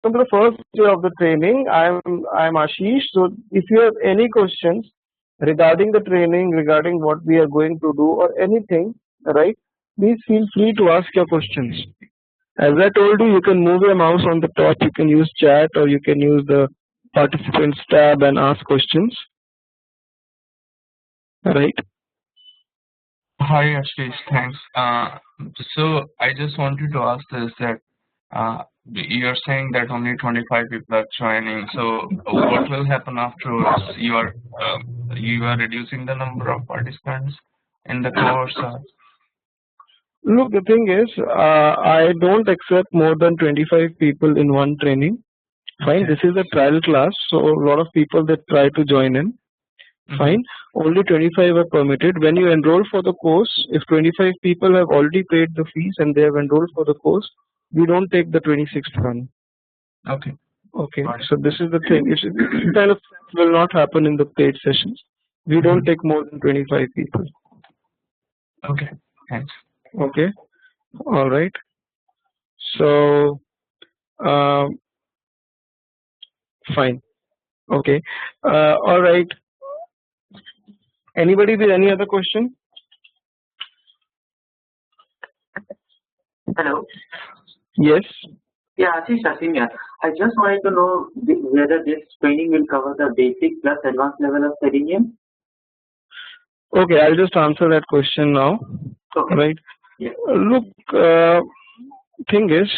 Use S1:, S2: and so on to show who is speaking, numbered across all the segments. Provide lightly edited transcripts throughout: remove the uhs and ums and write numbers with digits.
S1: to the first day of the training. I'm Ashish. So if you have any questions regarding the training, regarding what we are going to do or anything, right, please feel free to ask your questions. As I told you, you can move your mouse on the top, you can use chat, or you can use the participants tab and ask questions, right?
S2: Hi Ashish, thanks. So I just wanted to ask this that you're saying that only 25 people are joining. So what will happen afterwards? You are reducing the number of participants in the course.
S1: Look, the thing is, I don't accept more than 25 people in one training. Fine, this is a trial class, so a lot of people that try to join in. Fine, only 25 are permitted. When you enroll for the course, if 25 people have already paid the fees and they have enrolled for the course, we don't take the 26th run.
S2: Okay.
S1: Okay, so this is the thing. It kind of will not happen in the paid sessions. We don't take more than 25 people.
S2: Okay, thanks.
S1: Okay, all right. So, fine. Okay, all right. Anybody with any other question?
S3: Hello.
S1: Yes.
S3: Yeah, Ashish here. I just wanted to know whether this training will cover the basic plus advanced level of Selenium.
S1: Okay, I'll just answer that question now.
S3: Okay.
S1: Right.
S3: Yeah.
S1: Look, thing is,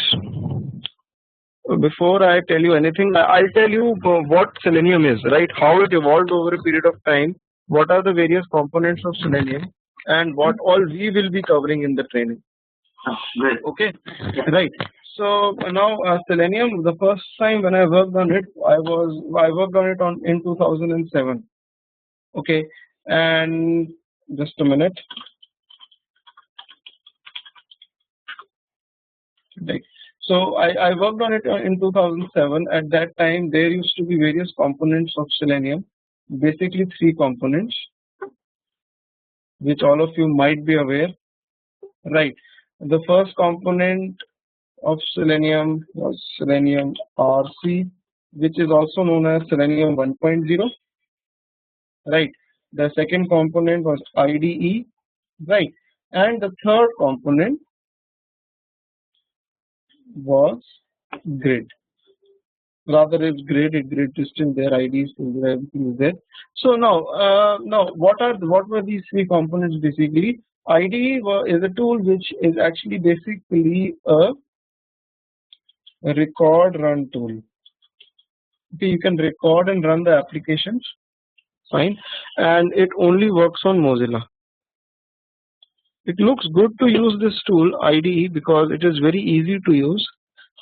S1: before I tell you anything, I'll tell you what Selenium is, right? How it evolved over a period of time. What are the various components of Selenium, and what all we will be covering in the training.
S3: Great.
S1: Okay. Yeah. Right. So now Selenium, the first time when I worked on it, I worked on it in 2007. Okay, and just a minute. Right. So I worked on it in 2007. At that time, there used to be various components of Selenium, basically 3 components, which all of you might be aware. Right. The first component of Selenium was Selenium RC, which is also known as Selenium 1.0. Right. The second component was IDE. Right. And the third component was GRID. Rather, it's GRID is still there, ID is still there, everything is there. So now, what were these 3 components basically? IDE is a tool which is actually basically a record run tool. Okay, you can record and run the applications, fine, and it only works on Mozilla. It looks good to use this tool IDE because it is very easy to use.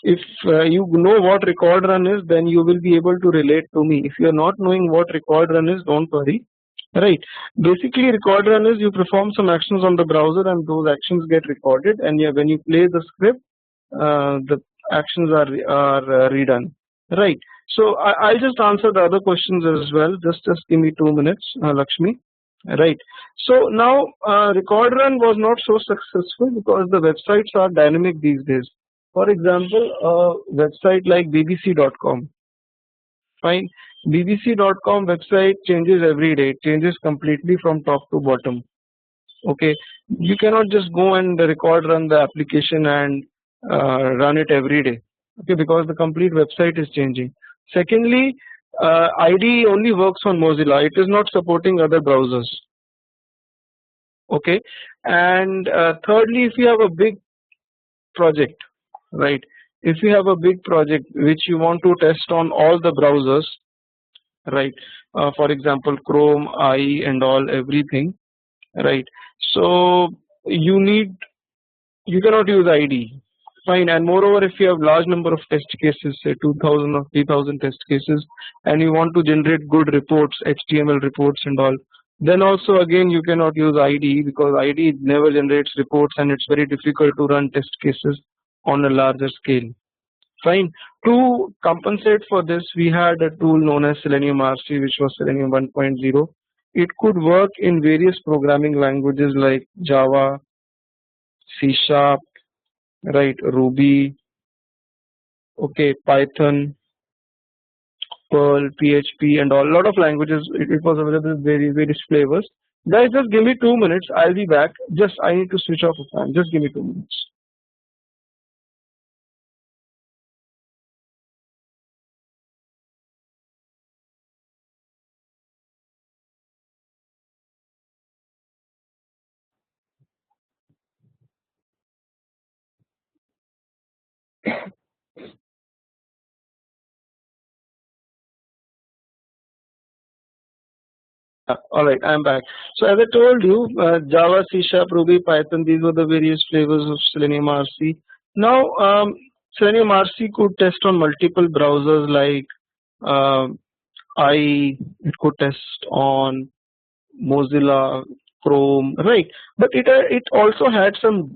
S1: If you know what record run is, then you will be able to relate to me. If you are not knowing what record run is, don't worry. Right. Basically, record run is you perform some actions on the browser and those actions get recorded, and when you play the script, the actions are redone. Right. So I'll just answer the other questions as well. Just give me 2 minutes, Lakshmi. Right. So now record run was not so successful because the websites are dynamic these days. For example, a website like bbc.com. Fine. bbc.com website changes every day. It changes completely from top to bottom. Okay. You cannot just go and record run the application and run it every day. Okay, because the complete website is changing. Secondly, IDE only works on Mozilla. It is not supporting other browsers. Okay. And thirdly, if you have a big project, right, if you have a big project which you want to test on all the browsers, right, for example Chrome, IE and all, everything, right, so you cannot use IDE, fine. And moreover, if you have large number of test cases, say 2000 or 3000 test cases, and you want to generate good reports, HTML reports and all, then also again you cannot use IDE because IDE never generates reports and it's very difficult to run test cases on a larger scale. Fine. To compensate for this, we had a tool known as Selenium RC, which was Selenium 1.0. It could work in various programming languages like Java, C#, right, Ruby, okay, Python, Perl, PHP, and all lot of languages. It was available in various flavors. Guys, just give me 2 minutes. I'll be back. Just I need to switch off the fan. Just give me 2 minutes. All right, I'm back. So as I told you, Java, C Sharp, Ruby, Python, these were the various flavors of Selenium RC. Now, Selenium RC could test on multiple browsers like IE, it could test on Mozilla, Chrome, right? But it also had some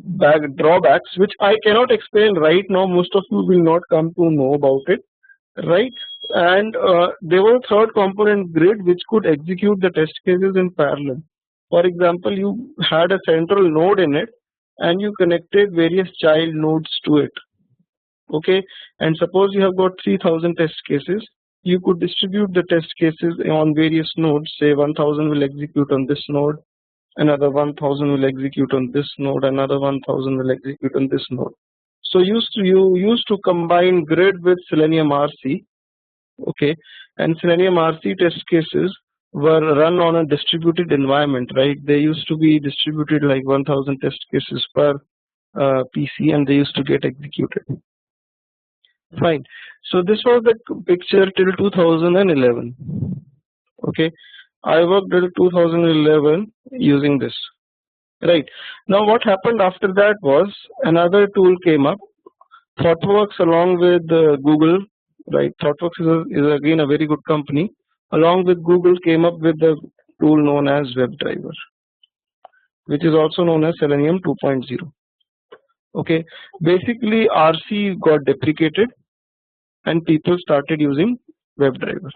S1: drawbacks which I cannot explain right now. Most of you will not come to know about it, right? And there was a third component, grid, which could execute the test cases in parallel. For example, you had a central node in it and you connected various child nodes to it, okay? And suppose you have got 3000 test cases, you could distribute the test cases on various nodes. Say 1000 will execute on this node, another 1000 will execute on this node, another 1000 will execute on this node. So you used to combine grid with Selenium RC, okay, and Selenium RC test cases were run on a distributed environment, right? They used to be distributed like 1000 test cases per PC, and they used to get executed. Fine. So this was the picture till 2011. Okay, I worked till 2011 using this. Right. Now what happened after that was another tool came up. ThoughtWorks along with Google, right? ThoughtWorks is again a very good company. Along with Google came up with the tool known as WebDriver, which is also known as Selenium 2.0. Okay, basically RC got deprecated and people started using WebDriver.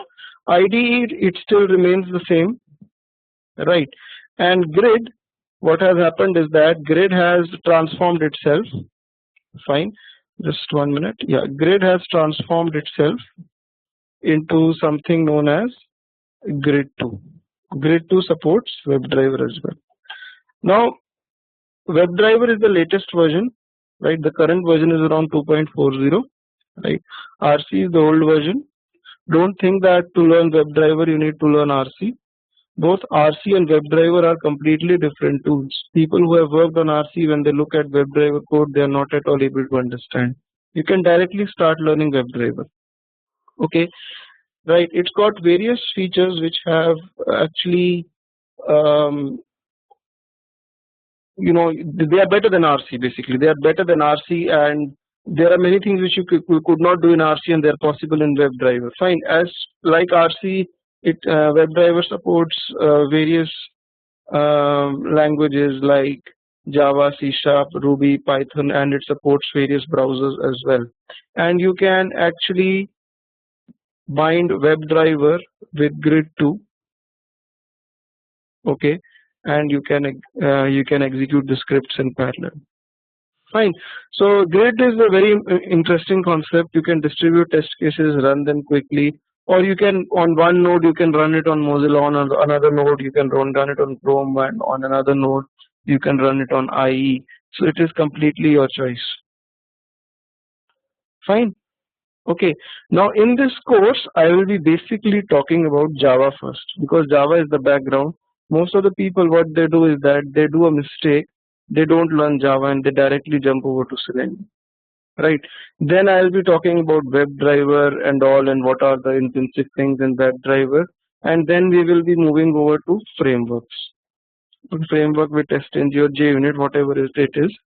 S1: IDE it still remains the same, right? And grid, what has happened is that grid has transformed itself. Fine, just 1 minute. Yeah, grid has transformed itself into something known as grid 2. Grid 2 supports WebDriver as well. Now WebDriver is the latest version, right? The current version is around 2.40, right? RC is the old version. Don't think that to learn WebDriver you need to learn RC. Both RC and WebDriver are completely different tools. People who have worked on RC, when they look at WebDriver code, they are not at all able to understand. You can directly start learning WebDriver. Okay, right? It's got various features which have actually, you know, they are better than RC. Basically, they are better than RC, and there are many things which you could not do in RC, and they are possible in WebDriver. Fine, as like RC, WebDriver supports various languages like Java, C Sharp, Ruby, Python, and it supports various browsers as well. And you can actually bind WebDriver with Grid 2, okay, and you can execute the scripts in parallel. Fine. So Grid is a very interesting concept. You can distribute test cases, run them quickly, or you can on one node you can run it on Mozilla, on another node you can run it on Chrome, and on another node you can run it on IE. So it is completely your choice. Fine. Okay. Now in this course I will be basically talking about Java first, because Java is the background. Most of the people, what they do is that they do a mistake. They don't learn Java and they directly jump over to Selenium. Right. Then I'll be talking about WebDriver and all, and what are the intrinsic things in WebDriver, and then we will be moving over to frameworks. Framework with TestNG or JUnit, whatever it is.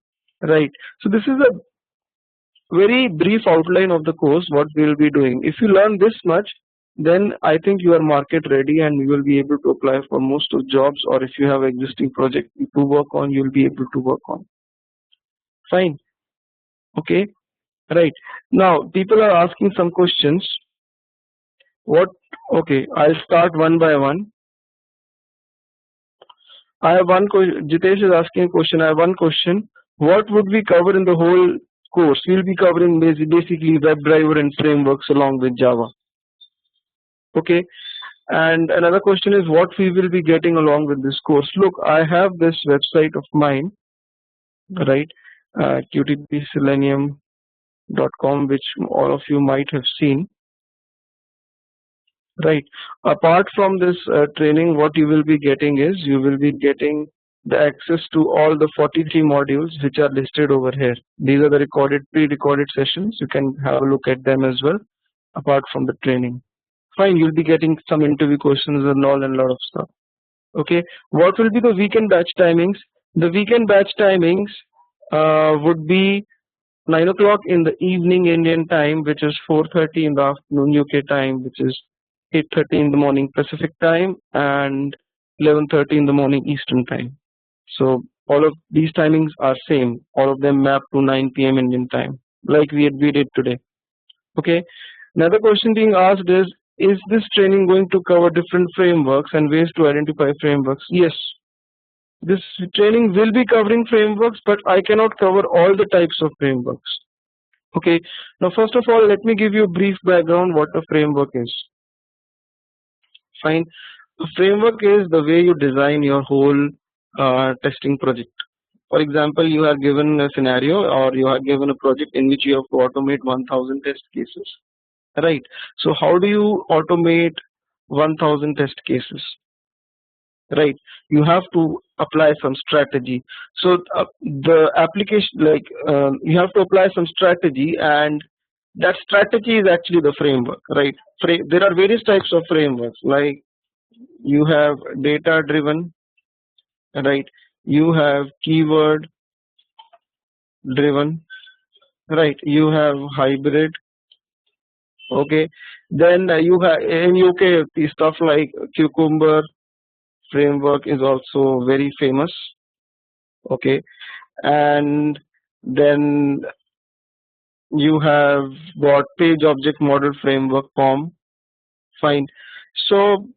S1: Right. So this is a very brief outline of the course, what we will be doing. If you learn this much, then I think you are market ready and you will be able to apply for most of jobs, or if you have existing project to work on, you will be able to work on. Fine. Okay. Right. Now people are asking some questions. What? Okay, I'll start one by one. I have one question. Jitesh is asking a question. I have one question. What would we cover in the whole course, we'll be covering basically WebDriver and frameworks along with Java. Okay, and another question is what we will be getting along with this course. Look, I have this website of mine, right, qtpselenium.com, which all of you might have seen. Right. Apart from this training, what you will be getting is you will be getting the access to all the 43 modules which are listed over here. These are the pre-recorded sessions. You can have a look at them as well. Apart from the training, fine. You'll be getting some interview questions and all and a lot of stuff. Okay. What will be the weekend batch timings? The weekend batch timings would be 9 o'clock in the evening Indian time, which is 4:30 in the afternoon UK time, which is 8:30 in the morning Pacific time, and 11:30 in the morning Eastern time. So all of these timings are same. All of them map to 9 p.m. Indian time, like we did today. Okay. Another question being asked is this training going to cover different frameworks and ways to identify frameworks? Yes. This training will be covering frameworks, but I cannot cover all the types of frameworks. Okay. Now, first of all, let me give you a brief background what a framework is. Fine. A framework is the way you design your whole testing project. For example, you are given a scenario or you are given a project in which you have to automate 1000 test cases. Right. So how do you automate 1000 test cases? Right, you have to apply some strategy. So the application, you have to apply some strategy, and that strategy is actually the framework. Right, there are various types of frameworks, like you have data driven, right, you have keyword driven, right, you have hybrid. Okay, then you have in UK the stuff like Cucumber framework is also very famous. Okay, and then you have got page object model framework POM. Fine. So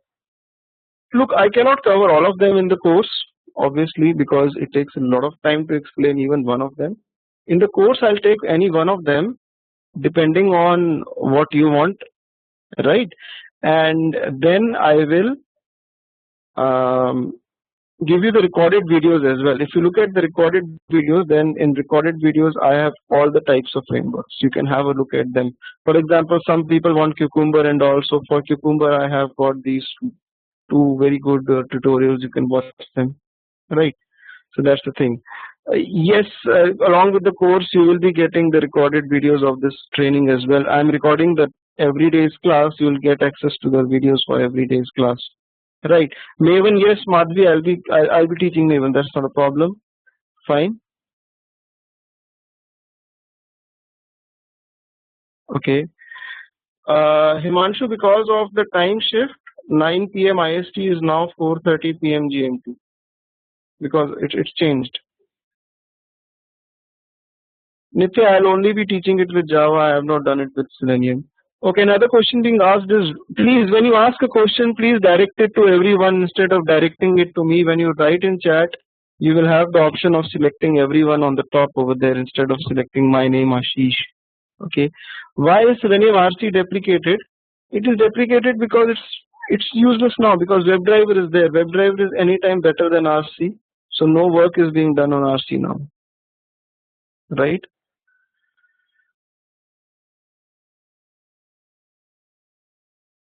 S1: look, I cannot cover all of them in the course, obviously, because it takes a lot of time to explain even one of them. In the course, I'll take any one of them depending on what you want, right? And then I will give you the recorded videos as well. If you look at the recorded videos, then in recorded videos I have all the types of frameworks. You can have a look at them. For example, some people want Cucumber, and also for Cucumber I have got these two very good tutorials. You can watch them, right? So that's the thing. Yes, along with the course you will be getting the recorded videos of this training as well. I'm recording the every day's class. You will get access to the videos for every day's class. Right, Maven, yes, Madhvi, I'll be teaching Maven. That's not a problem. Fine. Okay. Himanshu, because of the time shift, 9 p.m. IST is now 4:30 p.m. GMT because it's changed. Nitya, I'll only be teaching it with Java. I have not done it with Selenium. Okay, another question being asked is, please, when you ask a question, please direct it to everyone instead of directing it to me. When you write in chat, you will have the option of selecting everyone on the top over there instead of selecting my name, Ashish. Okay, why is Selenium RC deprecated? It is deprecated because it's useless now, because WebDriver is there. WebDriver is anytime better than RC, so no work is being done on RC now, right?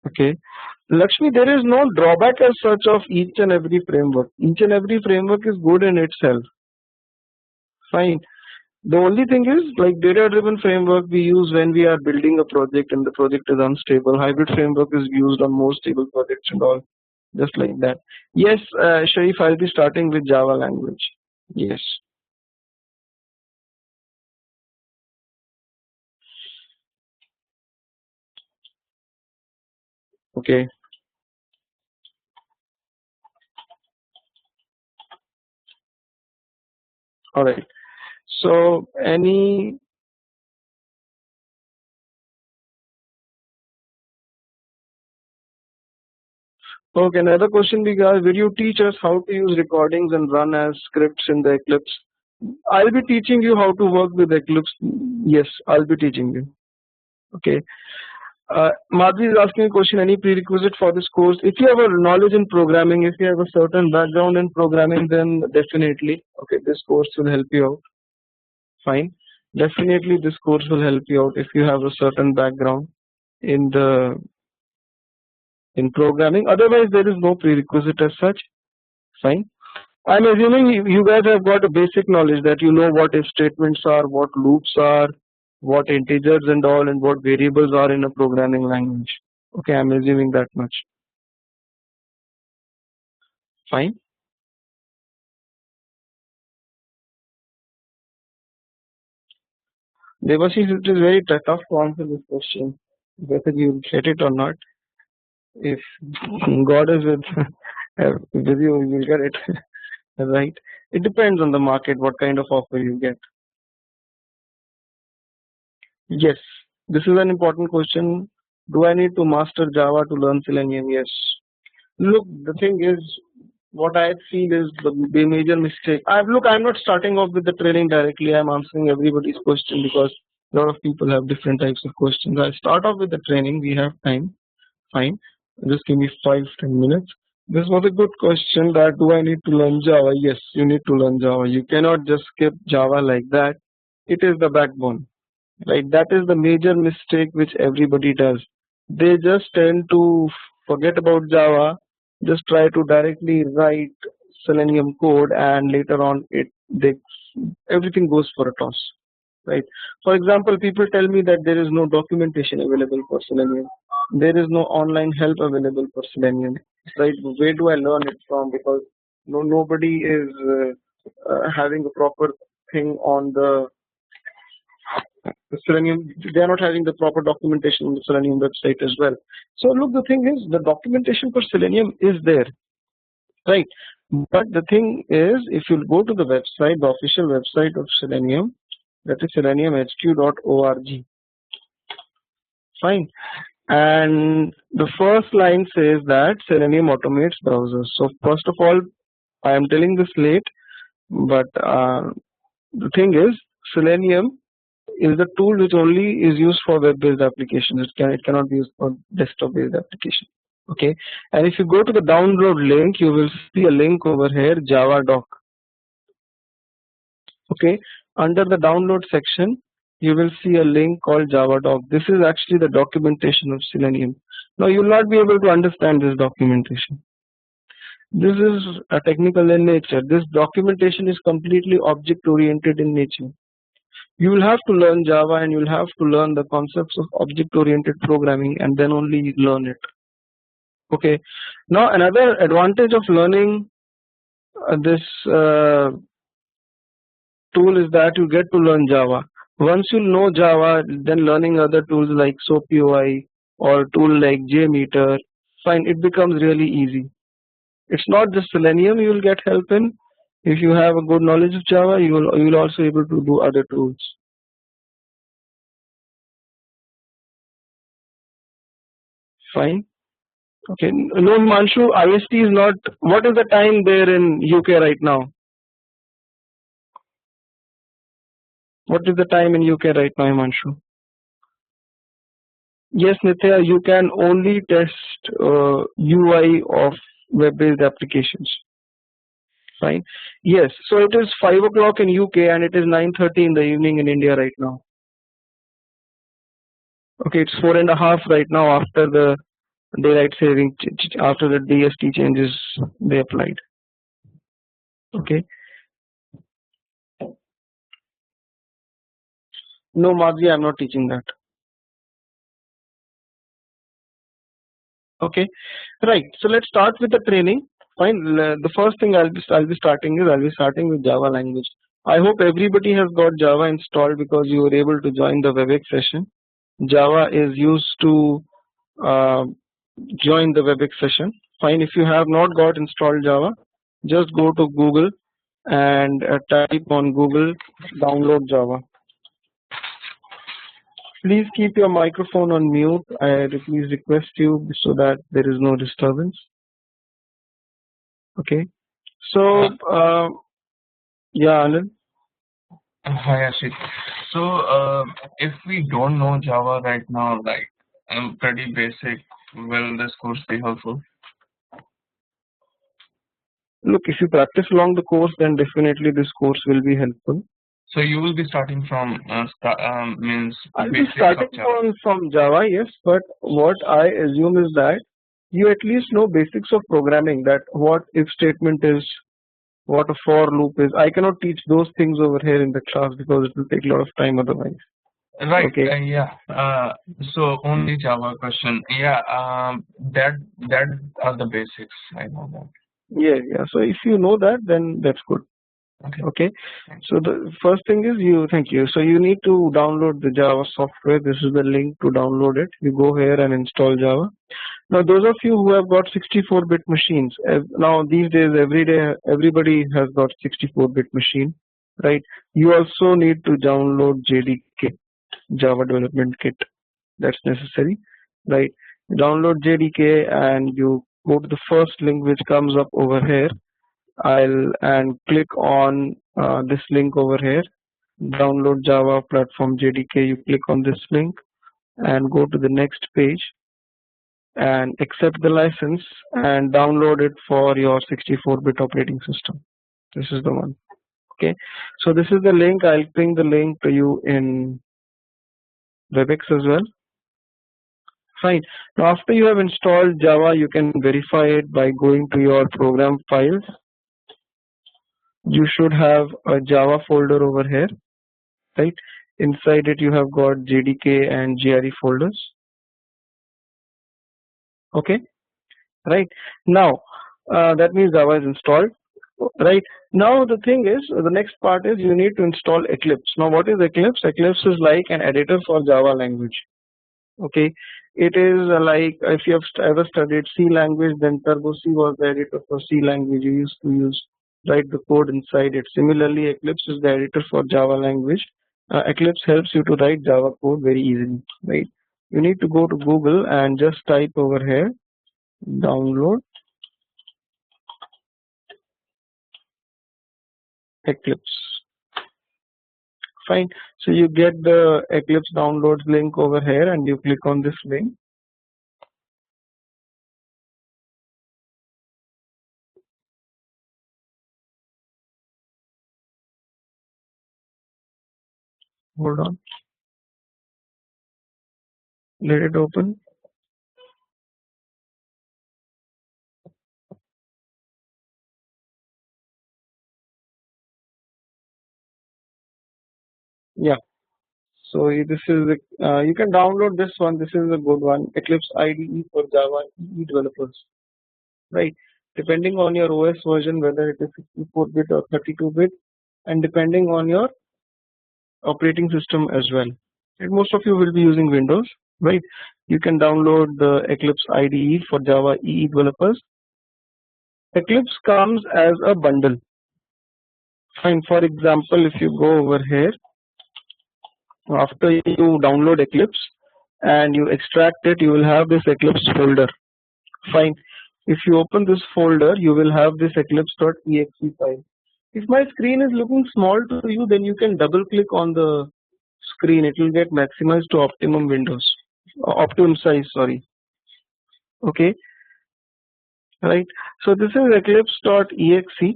S1: Okay, Lakshmi, there is no drawback as such of each and every framework. Each and every framework is good in itself. Fine. The only thing is, like data-driven framework we use when we are building a project and the project is unstable. Hybrid framework is used on more stable projects and all, just like that. Yes, Sharif, I'll be starting with Java language. Yes. Okay. All right. So any okay, another question we got, will you teach us how to use recordings and run as scripts in the Eclipse? I'll be teaching you how to work with Eclipse. Yes, I'll be teaching you. Okay. Madhvi is asking a question, any prerequisite for this course? If you have a knowledge in programming, if you have a certain background in programming, then definitely, okay, this course will help you out. Fine. Definitely this course will help you out if you have a certain background in programming. Otherwise, there is no prerequisite as such. Fine. I'm assuming you guys have got a basic knowledge that you know what if statements are, what loops are, what integers and all, and what variables are in a programming language. Okay, I'm assuming that much. Fine. Devashish, it is very tough to answer this question, whether you get it or not. If God is with you, you'll get it. Right? It depends on the market, what kind of offer you get. Yes, this is an important question. Do I need to master Java to learn Selenium? Yes. Look, the thing is, what I feel is the major mistake. I'm not starting off with the training directly. I'm answering everybody's question because a lot of people have different types of questions. I start off with the training. We have time. Fine. Just give me 5-10 minutes. This was a good question that do I need to learn Java? Yes, you need to learn Java. You cannot just skip Java like that. It is the backbone, right? That is the major mistake which everybody does. They just tend to forget about Java, just try to directly write Selenium code, and later on everything goes for a toss, right? For example, people tell me that there is no documentation available for Selenium. There is no online help available for Selenium, right? Where do I learn it from? Because nobody is having a proper thing on the Selenium. They are not having the proper documentation on the Selenium website as well. So look, the thing is, the documentation for Selenium is there, right? But the thing is, if you go to the website, the official website of Selenium, that is seleniumhq.org. Fine. And the first line says that Selenium automates browsers. So first of all, I am telling this late, but the thing is, Selenium is the tool which only is used for web-based applications. It cannot be used for desktop-based application. Okay. And if you go to the download link, you will see a link over here, Java doc. Okay. Under the download section, you will see a link called Java doc. This is actually the documentation of Selenium. Now you will not be able to understand this documentation. This is a technical in nature. This documentation is completely object oriented in nature. You will have to learn Java and you will have to learn the concepts of object oriented programming and then only learn it. Okay. Now another advantage of learning this tool is that you get to learn Java. Once you know Java, then learning other tools like SoapUI or tool like JMeter, fine, it becomes really easy. It's not just Selenium you will get help in. If you have a good knowledge of Java, you will also able to do other tools. Fine. Okay. No, Himanshu, IST is not. What is the time there in UK right now? What is the time in UK right now, Himanshu? Yes, Nithya, you can only test UI of web-based applications. Fine. Yes. So it is 5 o'clock in UK and it is 9:30 in the evening in India right now. Okay, it's 4:30 right now after the daylight saving after the DST changes they applied. Okay. No, Madhvi, I'm not teaching that. Okay, right. So let's start with the training. Fine. The first thing I'll be starting with Java language. I hope everybody has got Java installed because you were able to join the WebEx session. Java is used to join the WebEx session. Fine. If you have not got installed Java, just go to Google and type on Google download Java. Please keep your microphone on mute. I please request you so that there is no disturbance. Okay. So yeah, Anand.
S2: Hi, Ashit. So, if we don't know Java right now, like pretty basic, will this course be helpful?
S1: Look, if you practice along the course, then definitely this course will be helpful.
S2: So you will be starting from means
S1: I'll be
S2: basics
S1: starting
S2: of Java.
S1: from Java, yes, but what I assume is that you at least know basics of programming, that what if statement is, what a for loop is. I cannot teach those things over here in the class because it will take a lot of time otherwise.
S2: Right.
S1: Okay.
S2: Yeah. So only Java question. Yeah. That are the basics. I know that.
S1: Yeah. So if you know that, then that's good.
S2: Okay.
S1: Okay. So the first thing is thank you. So you need to download the Java software. This is the link to download it. You go here and install Java. Now, those of you who have got 64-bit machines, now these days everybody has got 64-bit machine, right? You also need to download JDK, Java Development Kit. That's necessary, right? You download JDK and you go to the first link which comes up over here. And click on this link over here. Download Java Platform JDK. You click on this link and go to the next page and accept the license and download it for your 64-bit operating system. This is the one. Okay, so this is the link. I'll ping the link to you in WebEx as well. Fine. Now after you have installed Java, you can verify it by going to your program files. You should have a Java folder over here, right? Inside it you have got JDK and GRE folders. Okay, right. Now that means Java is installed. Right. Now the thing is, the next part is you need to install Eclipse. Now what is Eclipse? Eclipse is like an editor for Java language. Okay. It is like if you have ever studied C language, then Turbo C was the editor for C language. You used to write the code inside it. Similarly, Eclipse is the editor for Java language. Eclipse helps you to write Java code very easily. Right. You need to go to Google and just type over here, download Eclipse. Fine. So you get the Eclipse downloads link over here and you click on this link. Hold on. Let it open. Yeah. So this is you can download this one. This is a good one. Eclipse IDE for Java EE developers. Right. Depending on your OS version, whether it is 64-bit or 32-bit, and depending on your operating system as well. And most of you will be using Windows, right? You can download the Eclipse IDE for Java EE developers. Eclipse comes as a bundle. Fine. For example, if you go over here, after you download Eclipse and you extract it, you will have this Eclipse folder. Fine. If you open this folder, you will have this eclipse.exe file. If my screen is looking small to you, then you can double click on the screen. It will get maximized to optimum windows, optimum size. Sorry. Okay. Right. So this is eclipse.exe.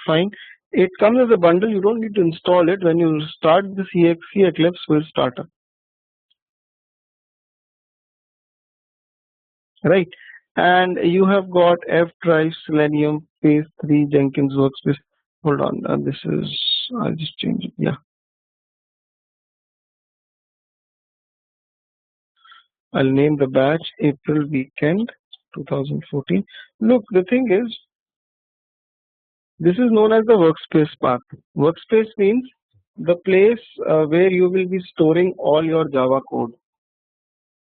S1: Fine. It comes as a bundle. You don't need to install it. When you start this exe, Eclipse will start up. Right. And you have got F drive, Selenium, phase 3, Jenkins workspace. Hold on. This is, I'll just change it. Yeah. I'll name the batch April weekend 2014. Look, the thing is, this is known as the workspace path. Workspace means the place where you will be storing all your Java code.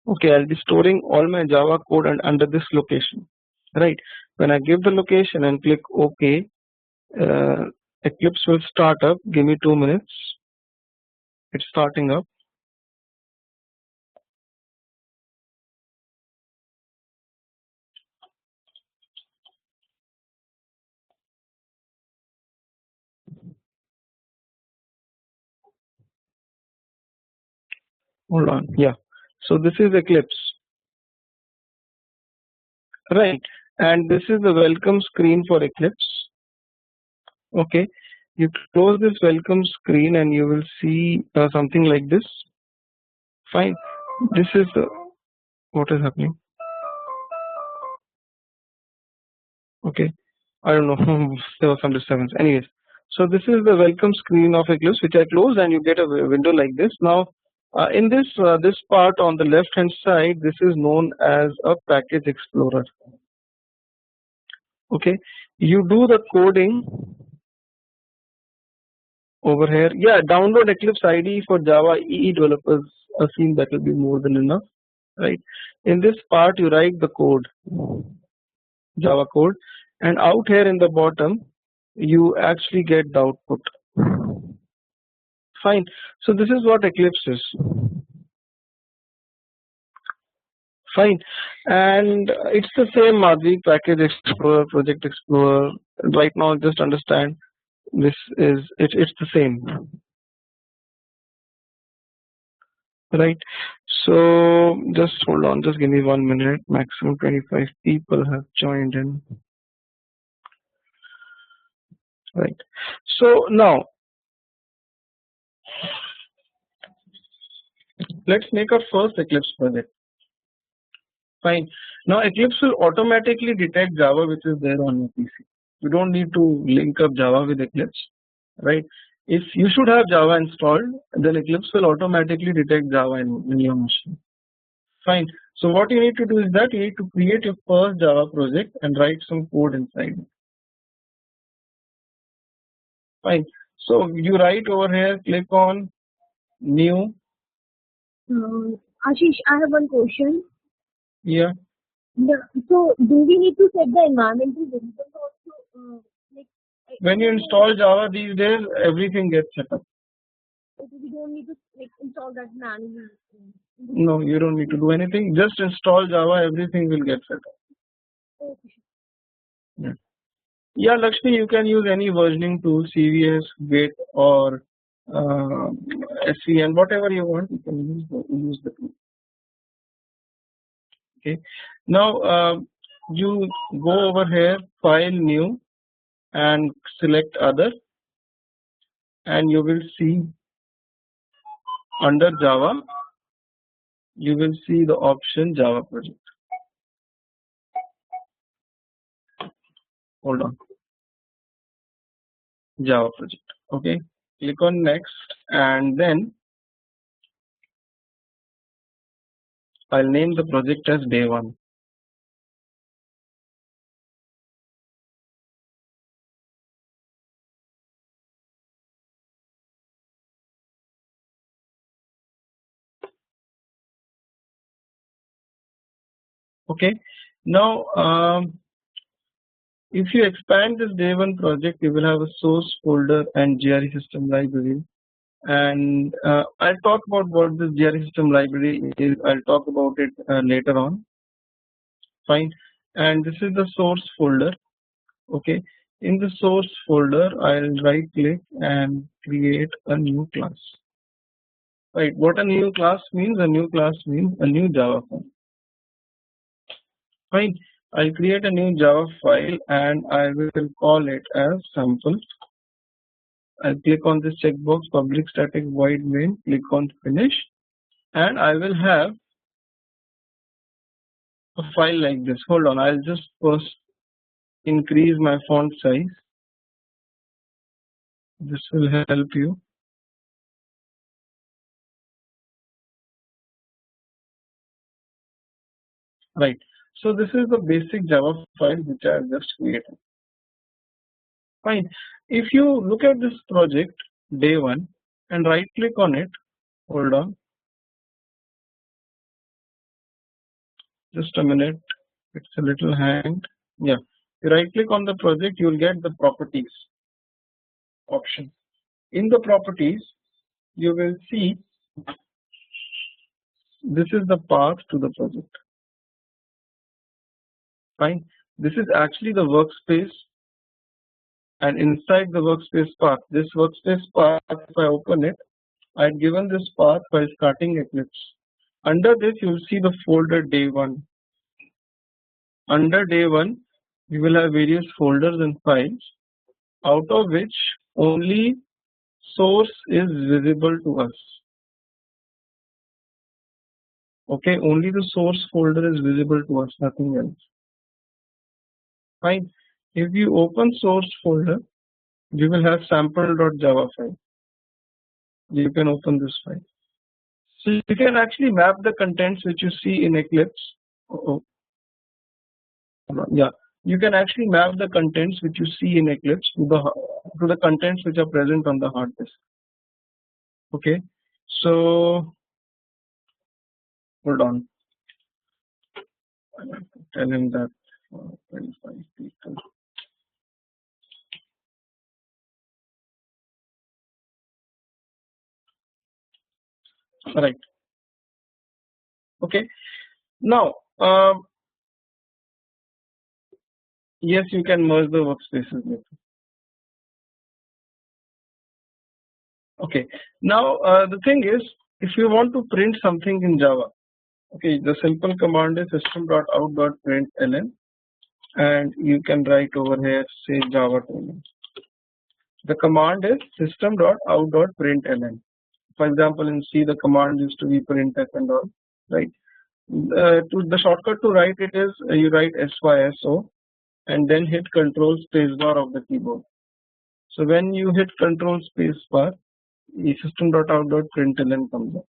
S1: Okay, I'll be storing all my Java code and under this location. Right. When I give the location and click OK, Eclipse will start up. Give me 2 minutes. It's starting up. hold on, yeah. So this is Eclipse, right? And this is the welcome screen for Eclipse. Okay, you close this welcome screen and you will see something like this. Fine. This is what is happening. Okay, I don't know. There was some disturbance. Anyways, so this is the welcome screen of Eclipse, which I closed, and you get a window like this. Now, in this part on the left hand side, this is known as a package explorer. Okay, you do the coding over here. Yeah, download Eclipse IDE for Java EE developers. Assume that will be more than enough, right? In this part, you write the code, Java code, and out here in the bottom, you actually get the output. Fine. So this is what Eclipse is. Fine, and it's the same Madhvi, package explorer, project explorer. Right now, just understand this is it's the same, right? So just hold on, just give me 1 minute. Maximum 25 people have joined in, right? So now let's make our first Eclipse project. Fine. Now Eclipse will automatically detect Java which is there on your PC. You don't need to link up Java with Eclipse, right? If you should have Java installed, then Eclipse will automatically detect Java in your machine. Fine. So what you need to do is that you need to create your first Java project and write some code inside it. Fine. So you write over here, click on new.
S4: Ashish, I have one question.
S1: Yeah.
S4: So do we need to set the environmental variables also?
S1: When you install Java these days, everything gets set up.
S4: We don't need to install that manually.
S1: No, you don't need to do anything. Just install Java, everything will get set up.
S4: Okay.
S1: Yeah, Lakshmi, you can use any versioning tool, CVS, Git, or SVN, whatever you want. You can use the tool. Okay. Now you go over here, File, New, and select Other, and you will see under Java, you will see the option Java project. Hold on. Java project. Okay. Click on Next, and then I'll name the project as Day 1. Okay. Now if you expand this Day 1 project, you will have a source folder and GRE system library. And I'll talk about what this GRE system library is. I'll talk about it later on. Fine. And this is the source folder. Okay. In the source folder, I'll right click and create a new class. Right. What a new class means? A new class means a new Java file. Fine. I'll create a new Java file and I will call it as sample. I'll click on this checkbox, public static void main, click on finish, and I will have a file like this. Hold on, I'll just first increase my font size. This will help you. Right. So this is the basic Java file which I have just created. Fine. If you look at this project, Day 1, and right click on it, hold on. Just a minute. It's a little hanged. Yeah. You right click on the project, you will get the properties option. In the properties, you will see this is the path to the project. Fine. This is actually the workspace, and inside the workspace path, this workspace path, if I open it, I had given this path while starting Eclipse. Under this you will see the folder day 1. Under day 1 we will have various folders and files, out of which only source is visible to us. Okay, only the source folder is visible to us, nothing else. Fine. If you open source folder, you will have sample.java file. You can open this file. So you can actually map the contents which you see in Eclipse. Yeah, you can actually map the contents which you see in Eclipse to the contents which are present on the hard disk. Okay, so hold on. I have to tell him that 25 people. Right. Okay. Now, yes, you can merge the workspaces later. Okay. Now, the thing is, if you want to print something in Java, okay, the simple command is system.out.println, and you can write over here, say Java training. The command is system.out.println. For example, in C, the command used to be printf and all, right? The shortcut to write it is you write SYSO and then hit Control spacebar of the keyboard. So when you hit Control spacebar, the system.out.println comes up.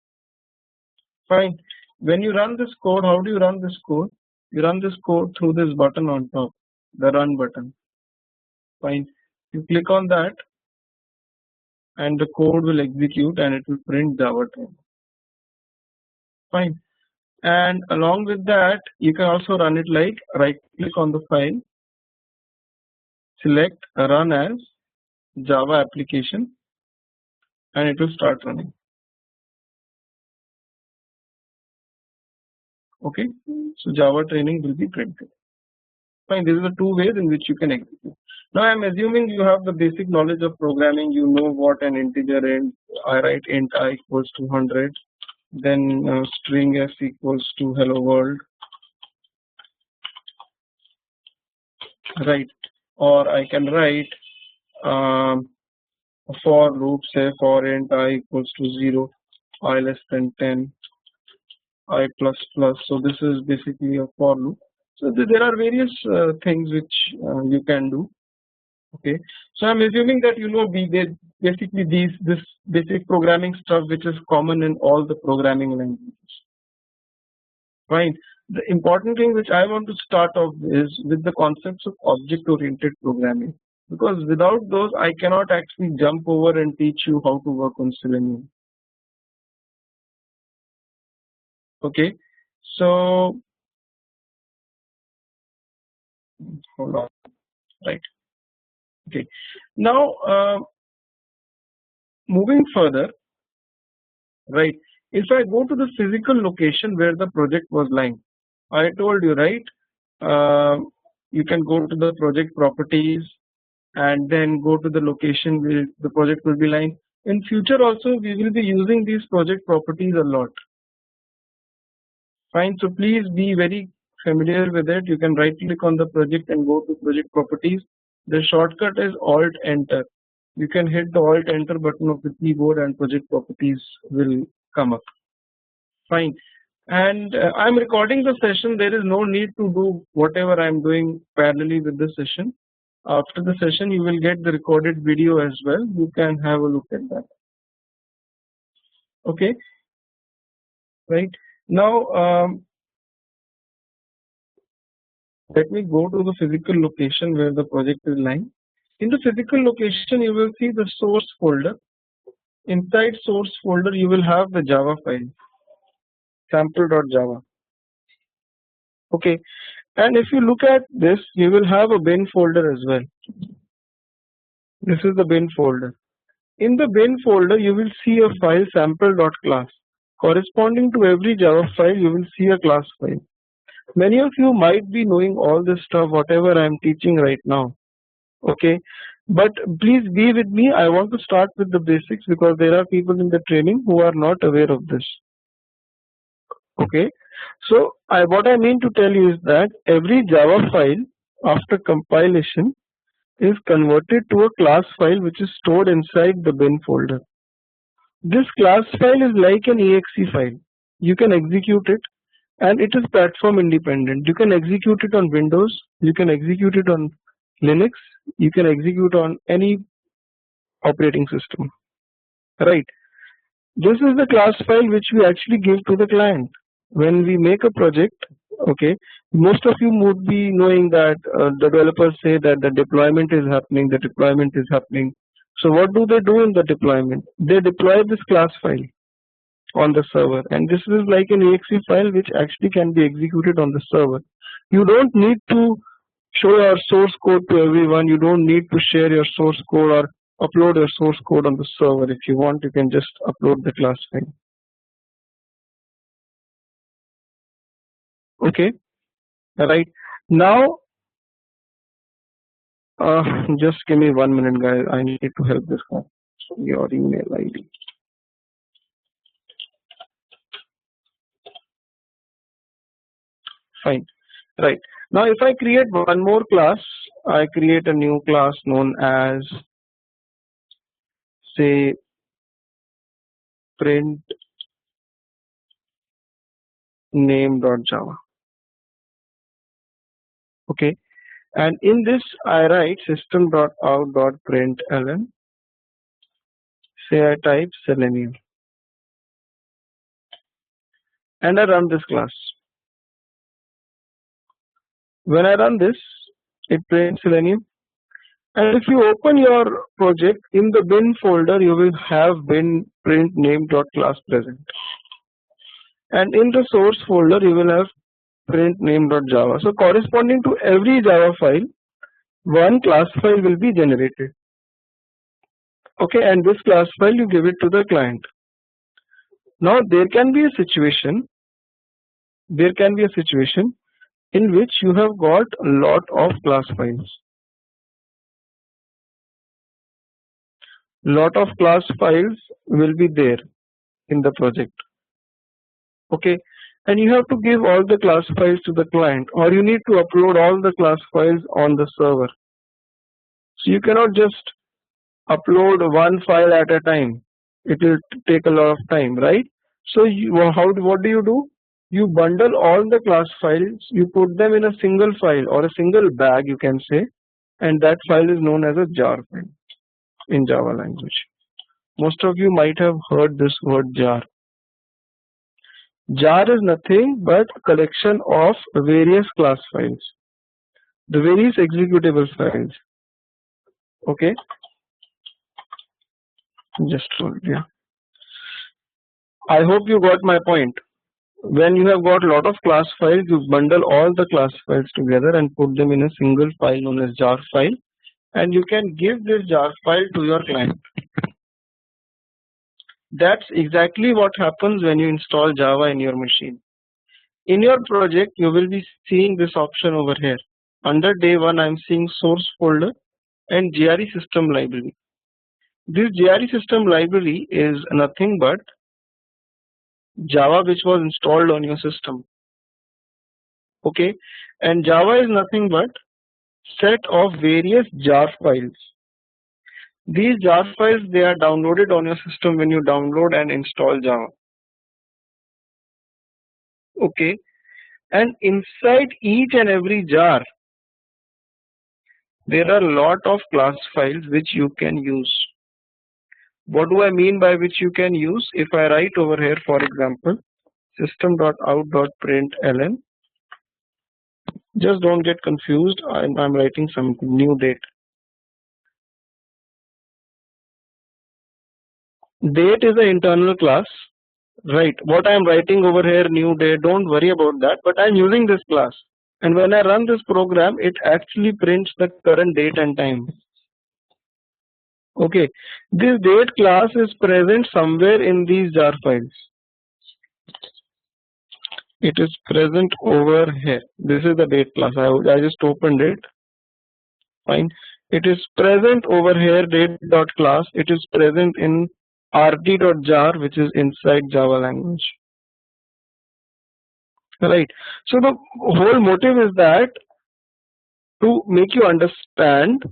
S1: Fine. When you run this code, how do you run this code? You run this code through this button on top, the run button. Fine. You click on that, and the code will execute and it will print Java training. Fine. And along with that, you can also run it like right click on the file, select run as Java application, and it will start running. Okay, so Java training will be printed. Fine, these are the two ways in which you can execute. Now I am assuming you have the basic knowledge of programming. You know what an integer is. I write int I equals to 100, then string s equals to hello world, right? Or I can write a for loop, say for int I equals to 0, I less than 10, I plus plus. So this is basically a for loop. So there are various things which you can do. Okay, so I'm assuming that you know basically this basic programming stuff which is common in all the programming languages. Fine. The important thing which I want to start off is with the concepts of object-oriented programming, because without those I cannot actually jump over and teach you how to work on Selenium. Okay, so hold on, right? Okay, now moving further, right? If I go to the physical location where the project was lying, I told you, right? You can go to the project properties and then go to the location where the project will be lying. In future also we will be using these project properties a lot. Fine, so please be very familiar with it. You can right click on the project and go to project properties. The shortcut is Alt Enter. You can hit the Alt Enter button of the keyboard and project properties will come up. Fine, and I'm recording the session. There is no need to do whatever I'm doing parallelly with the session. After the session you will get the recorded video as well. You can have a look at that. Okay, right now let me go to the physical location where the project is lying. In the physical location you will see the source folder. Inside source folder you will have the Java file, sample.java. Okay, and if you look at this, you will have a bin folder as well. This is the bin folder. In the bin folder you will see a file sample.class. Corresponding to every Java file you will see a class file. Many of you might be knowing all this stuff whatever I am teaching right now. Okay, But please be with me. I want to start with the basics because there are people in the training who are not aware of this. Okay, so what I mean to tell you is that every Java file after compilation is converted to a class file which is stored inside the bin folder. This class file is like an exe file. You can execute it, and it is platform independent. You can execute it on Windows, you can execute it on Linux, you can execute on any operating system, right? This is the class file which we actually give to the client when we make a project. Okay, most of you would be knowing that the developers say that the deployment is happening. So what do they do in the deployment? They deploy this class file on the server, and this is like an exe file which actually can be executed on the server. You don't need to show your source code to everyone. You don't need to share your source code or upload your source code on the server. If you want, you can just upload the class file. Okay, right now, just give me 1 minute, guys. I need to help this guy. Your email ID. Fine. Right. Now, if I create one more class, I create a new class known as, say, print name.java. Okay, and in this I write system.out.println. Say I type Selenium, and I run this class. When I run this, it prints Selenium. And if you open your project, in the bin folder you will have bin print name.class present, and in the source folder you will have print name.java. So corresponding to every Java file, one class file will be generated. Okay, and this class file you give it to the client. Now there can be a situation in which you have got a lot of class files. Lot of class files will be there in the project. Okay, and you have to give all the class files to the client, or you need to upload all the class files on the server. So you cannot just upload one file at a time. It will take a lot of time, right? So what do? You bundle all the class files, you put them in a single file or a single bag, you can say, and that file is known as a jar file in Java language. Most of you might have heard this word jar. Jar is nothing but a collection of various class files, the various executable files. Okay, just hold it, yeah. I hope you got my point. When you have got a lot of class files, you bundle all the class files together and put them in a single file known as jar file, and you can give this jar file to your client. That's exactly what happens when you install Java in your machine. In your project, you will be seeing this option over here. Under day 1, I am seeing source folder and GRE system library. This GRE system library is nothing but Java which was installed on your system. Okay, and Java is nothing but set of various jar files. These jar files, they are downloaded on your system when you download and install Java. Okay, and inside each and every jar there are a lot of class files which you can use. What do I mean by which you can use? If I write over here, for example, system.out.println, just don't get confused, I'm writing some new date. Date is an internal class, right? What I am writing over here, new date, don't worry about that, but I am using this class, and when I run this program, it actually prints the current date and time. Okay, this date class is present somewhere in these jar files. It is present over here. This is the date class. I just opened it. Fine. It is present over here date.class. It is present in rt.jar, which is inside Java language. Right. So the whole motive is that to make you understand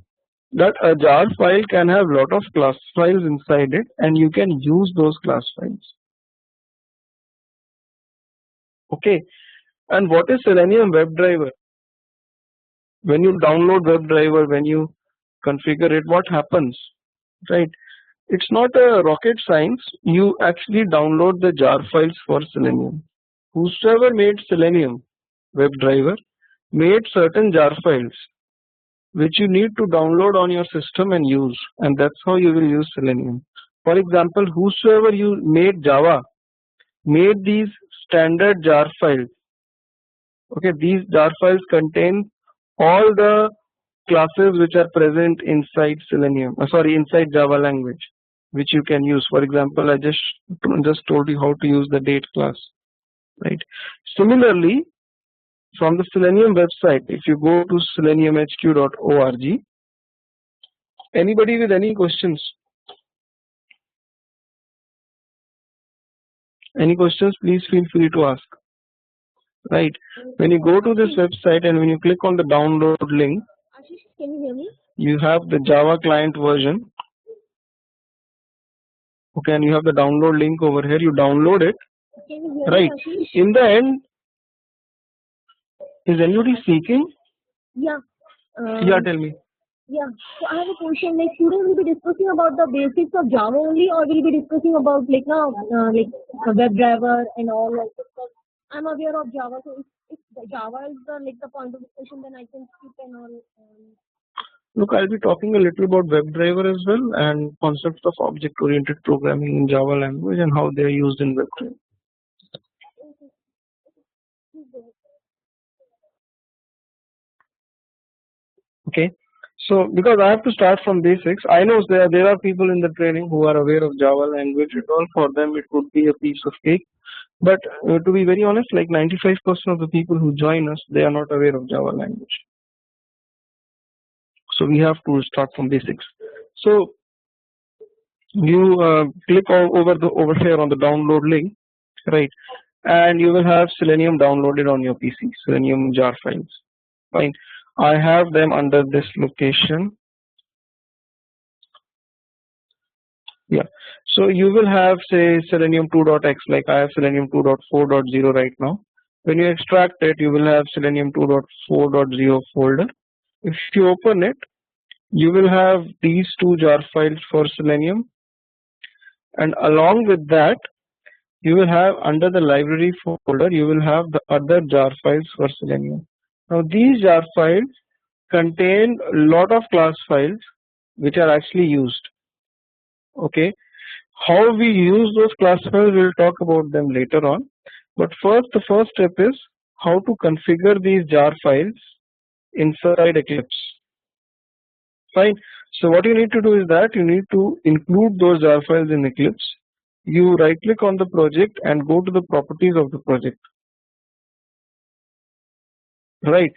S1: that a jar file can have lot of class files inside it, and you can use those class files. Okay. And what is Selenium WebDriver? When you download WebDriver, when you configure it, what happens? Right. It's not a rocket science. You actually download the jar files for Selenium. Whosoever made Selenium WebDriver made certain jar files which you need to download on your system and use, and that's how you will use Selenium. For example, whosoever you made Java made these standard jar files. Okay, these jar files contain all the classes which are present inside Selenium, inside Java language, which you can use. For example, I just told you how to use the date class, right? Similarly, from the Selenium website, if you go to seleniumhq.org, anybody with any questions? Any questions? Please feel free to ask. Right. When you go to this website and when you click on the download link,
S4: Can you hear me?
S1: You have the Java client version. Okay, and you have the download link over here. You download it.
S4: Can you hear
S1: Right.
S4: me, Ashish?
S1: In the end, is anybody speaking?
S4: Yeah.
S1: Yeah, tell me.
S4: Yeah. So I have a question. Like, students will be discussing about the basics of Java only, or will be discussing about like WebDriver and all. Like, because I'm aware of Java, so if the Java is the point of discussion, then I can skip and all.
S1: Look, I'll be talking a little about WebDriver as well and concepts of object-oriented programming in Java language and how they are used in WebDriver. Okay. So because I have to start from basics, I know there are people in the training who are aware of Java language and all. For them, it could be a piece of cake. But to be very honest, like 95% of the people who join us, they are not aware of Java language. So we have to start from basics. So you click over here on the download link, right? And you will have Selenium downloaded on your PC, Selenium jar files. Fine. I have them under this location. Yeah. So you will have, say, Selenium 2.x, like I have Selenium 2.4.0 right now. When you extract it, you will have Selenium 2.4.0 folder. If you open it, you will have these two jar files for Selenium, and along with that, you will have under the library folder, you will have the other jar files for Selenium. Now these jar files contain a lot of class files which are actually used. Okay, how we use those class files, we'll talk about them later on. But first, the first step is how to configure these jar files inside Eclipse. Fine. So what you need to do is that you need to include those jar files in Eclipse. You right click on the project and go to the properties of the project. Right.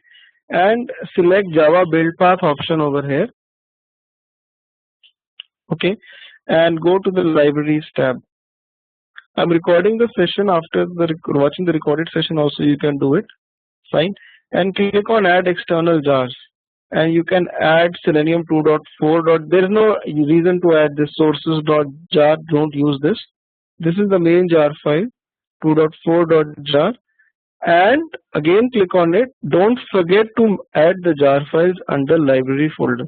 S1: And select Java build path option over here. Okay. And go to the libraries tab. I'm recording the session. After watching the recorded session also you can do it. Fine. And click on add external jars. And you can add Selenium 2.4. There is no reason to add this sources.jar. Don't use this. This is the main jar file 2.4.jar, and again click on it. Don't forget to add the jar files under library folder.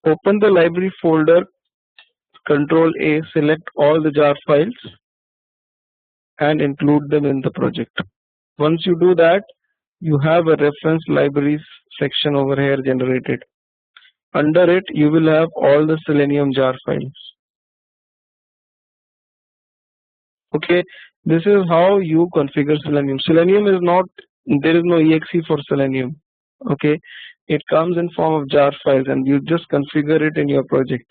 S1: Open the library folder, Control A, select all the jar files and include them in the project. Once you do that, you have a reference libraries section over here generated. Under it, you will have all the Selenium jar files. Okay, this is how you configure Selenium. Selenium is not, there is no exe for Selenium. Okay, it comes in form of jar files and you just configure it in your project.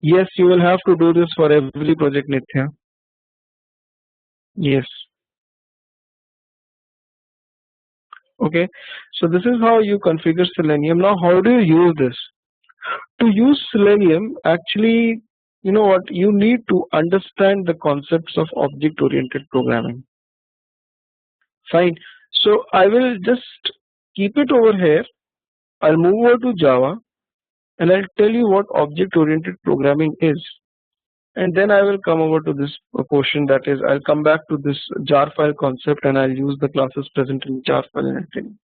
S1: Yes, you will have to do this for every project, Nithya. Yes. Okay, so this is how you configure Selenium. Now, how do you use this? To use Selenium, actually, you know what, you need to understand the concepts of object-oriented programming. Fine. So I will just keep it over here. I'll move over to Java and I'll tell you what object-oriented programming is. And then I will come over to this portion, that is, I'll come back to this jar file concept and I'll use the classes present in jar file and everything.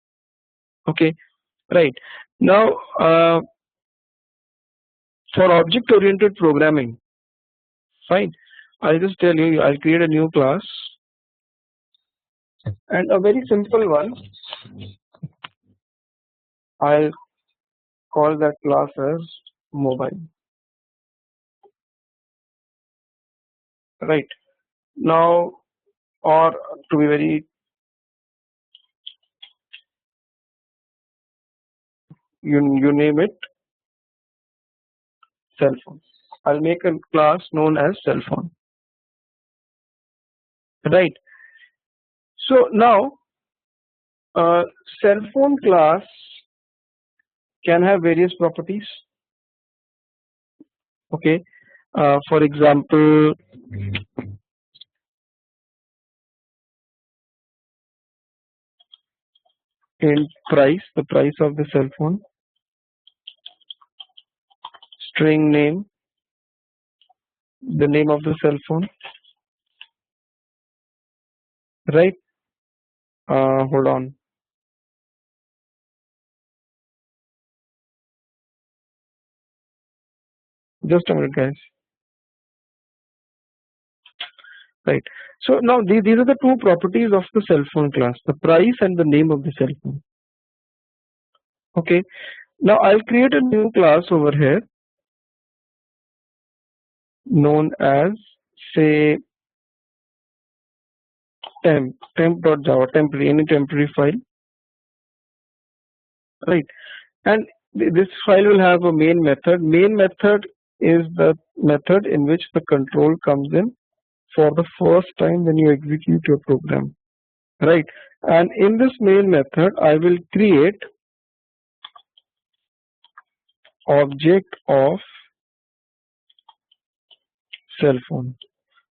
S1: Okay, right. Now, for object-oriented programming, fine, I'll just tell you, I'll create a new class and a very simple one. I'll call that class as mobile. Right. Now, or to be very, you name it, cell phone. I'll make a class known as cell phone. Right. So now, cell phone class can have various properties. Okay. For example, in price, the price of the cell phone, string name, the name of the cell phone, right? Hold on. Just a minute, guys. Right. So now these are the two properties of the cell phone class: the price and the name of the cell phone. Okay. Now I'll create a new class over here known as, say, temp.java, temporary, any temporary file, right? And this file will have a main method. Main method is the method in which the control comes in for the first time when you execute your program, right? And in this main method, I will create object of cell phone.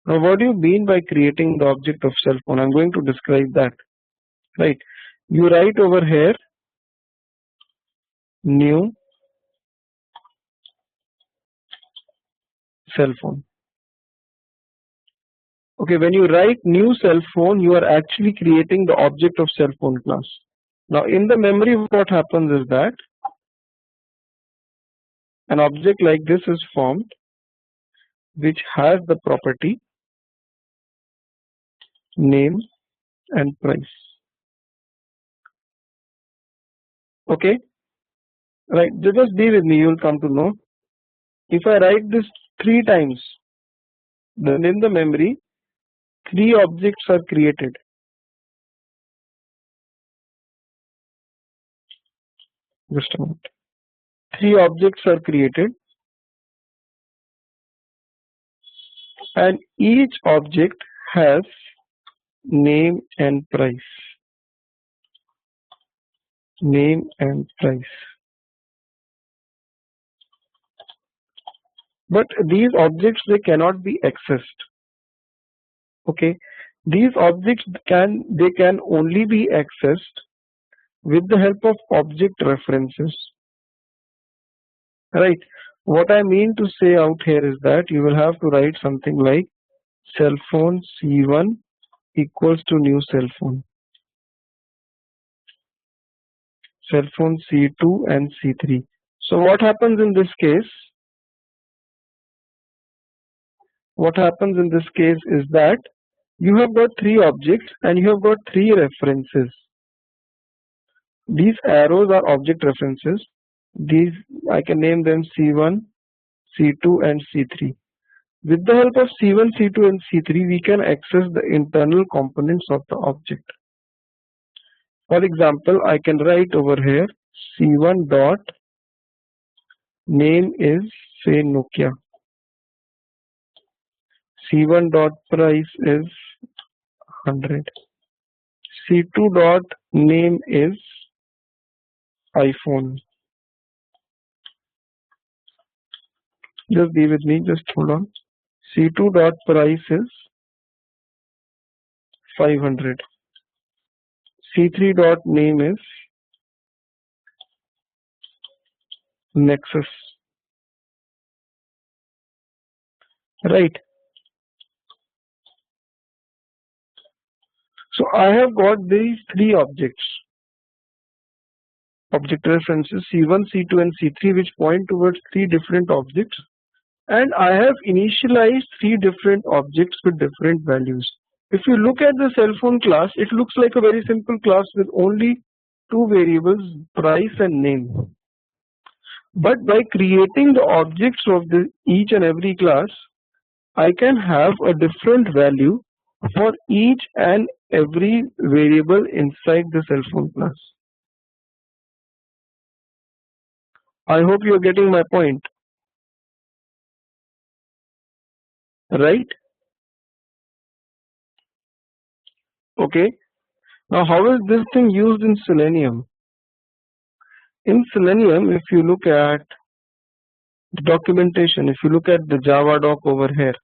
S1: Now, what do you mean by creating the object of cell phone? I'm going to describe that, right? You write over here new cell phone. Okay, when you write new cell phone, you are actually creating the object of cell phone class. Now, in the memory, what happens is that an object like this is formed, which has the property name and price. Okay, right? Just be with me. You will come to know. If I write this 3 times, then in the memory, 3 objects are created. Just a moment. 3 objects are created, and each object has name and price. Name and price. But these objects, they cannot be accessed. Okay, these objects can only be accessed with the help of object references. Right. What I mean to say out here is that you will have to write something like cell phone C1 equals to new cell phone. Cell phone C2 and C3. So what happens in this case? What happens in this case is that you have got 3 objects and you have got 3 references. These arrows are object references. These, I can name them C1, C2 and C3. With the help of C1, C2 and C3, we can access the internal components of the object. For example, I can write over here C1 dot name is, say, Nokia. C1 dot price is 100. C2 dot name is iPhone. Just be with me, just hold on. C2 dot price is 500. C3 dot name is Nexus. Right. So I have got these three objects, object references C1, C2 and C3, which point towards three different objects, and I have initialized three different objects with different values. If you look at the cell phone class, it looks like a very simple class with only two variables, price and name. But by creating the objects of each and every class, I can have a different value for each and every variable inside the cell phone class. I hope you are getting my point. Right? Okay. Now how is this thing used in Selenium? In Selenium, if you look at the documentation, if you look at the Java doc over here,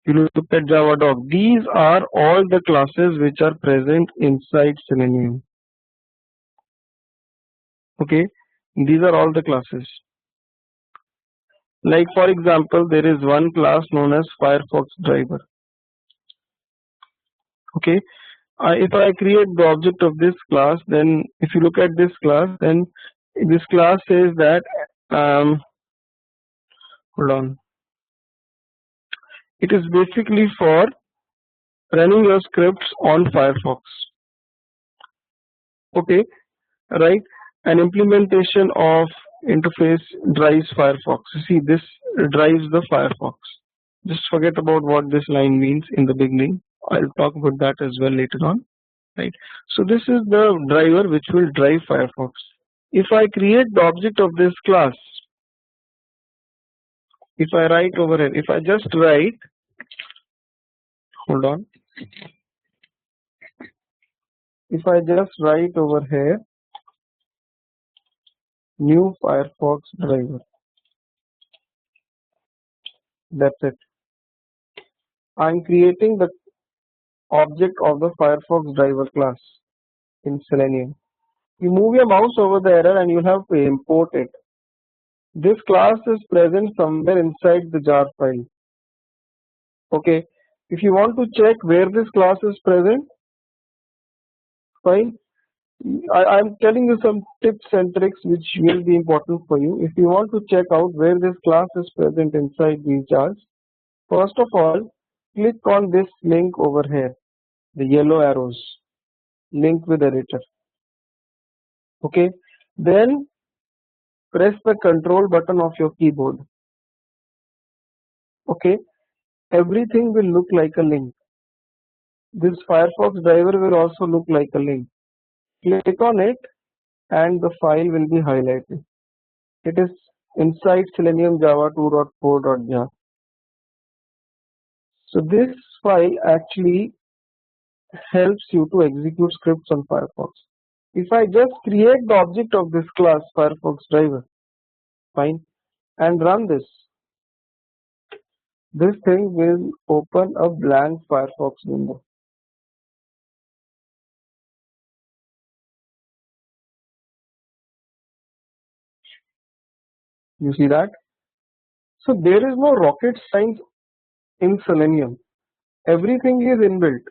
S1: you look at Java doc, these are all the classes which are present inside Selenium. Okay, these are all the classes. Like for example, there is one class known as Firefox driver. Okay, if I create the object of this class, then if you look at this class, then this class says that hold on, it is basically for running your scripts on Firefox. Okay, right? An implementation of interface drives Firefox. You see, this drives the Firefox. Just forget about what this line means in the beginning. I'll talk about that as well later on. Right. So this is the driver which will drive Firefox. If I create the object of this class, if I write over here, if I just write, hold on. If I just write over here, new Firefox driver, that's it. I'm creating the object of the Firefox driver class in Selenium. You move your mouse over the error and you'll have to import it. This class is present somewhere inside the jar file. Okay, if you want to check where this class is present, fine. I'm telling you some tips and tricks which will be important for you. If you want to check out where this class is present inside these jars, first of all, click on this link over here, the yellow arrows, link with editor. Okay, then press the control button of your keyboard. Okay, everything will look like a link. This Firefox driver will also look like a link. Click on it and the file will be highlighted. It is inside Selenium Java 2.4.jar. So this file actually helps you to execute scripts on Firefox. If I just create the object of this class Firefox driver, fine, and run this thing will open a blank Firefox window. You see that? So there is no rocket science in Selenium. Everything is inbuilt.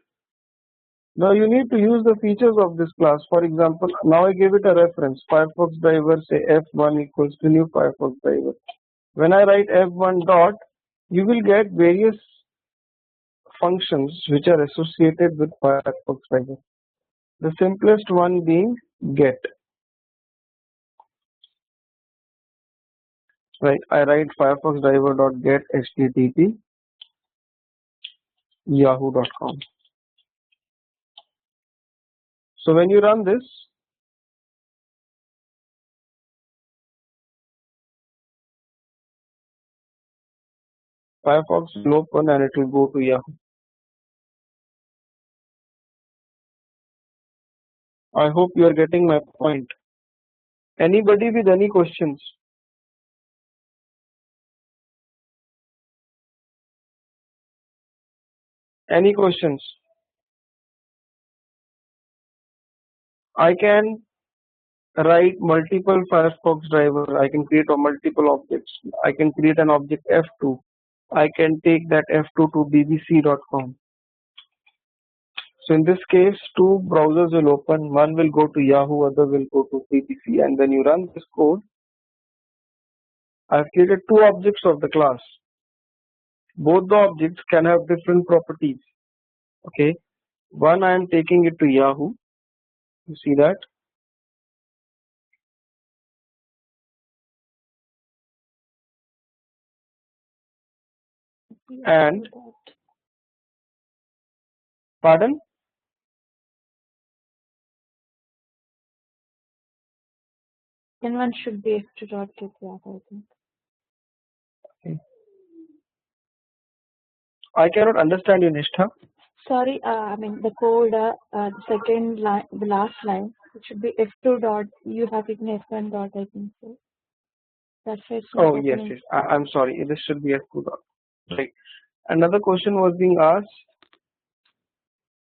S1: Now you need to use the features of this class. For example, now I gave it a reference, Firefox driver, say f1 equals to new Firefox driver. When I write f1 dot, you will get various functions which are associated with Firefox driver. The simplest one being get. Right, I write Firefox driver dot get http yahoo.com. So when you run this, Firefox will open and it will go to Yahoo. I hope you are getting my point. Anybody with any questions? Any questions? I can write multiple Firefox drivers. I can create a multiple objects. I can create an object F2. I can take that F2 to bbc.com. So in this case, two browsers will open. One will go to Yahoo, other will go to BBC. And when you run this code, I've created two objects of the class. Both the objects can have different properties. Okay, one I am taking it to Yahoo. You see that? And pardon?
S4: Then one should be f2.get Yahoo, I think.
S1: Okay. I cannot understand you, Nishtha.
S4: Sorry, I mean the code, the second line, the last line, it should be f2 dot. You have written f1 dot, I think so. That's why it's not
S1: Oh yes,
S4: opening.
S1: yes. I'm sorry. This should be F2 dot. Right. Another question was being asked.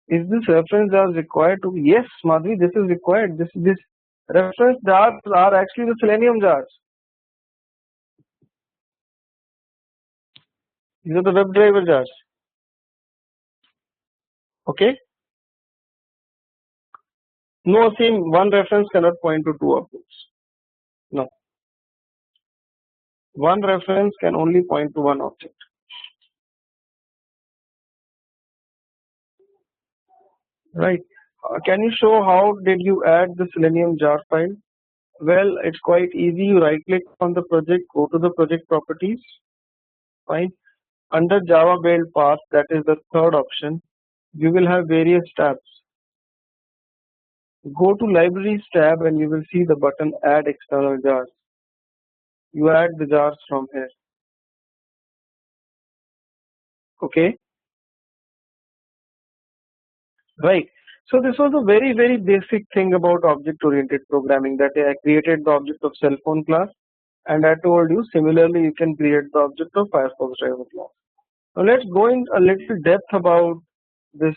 S1: Is this reference jars required to? Yes, Madhvi, this is required. This reference jars are actually the Selenium jars. These are the WebDriver jars. Okay. No, same one reference cannot point to two objects. No. One reference can only point to one object. Right. Can you show how did you add the Selenium jar file? Well, it's quite easy. You right click on the project, go to the project properties. Fine. Under Java build path, that is the third option, you will have various tabs. Go to libraries tab and you will see the button add external jars. You add the jars from here. Okay. Right. So this was a very basic thing about object oriented programming, that I created the object of cell phone class, and I told you similarly you can create the object of Firefox driver class. Now let's go in a little depth about this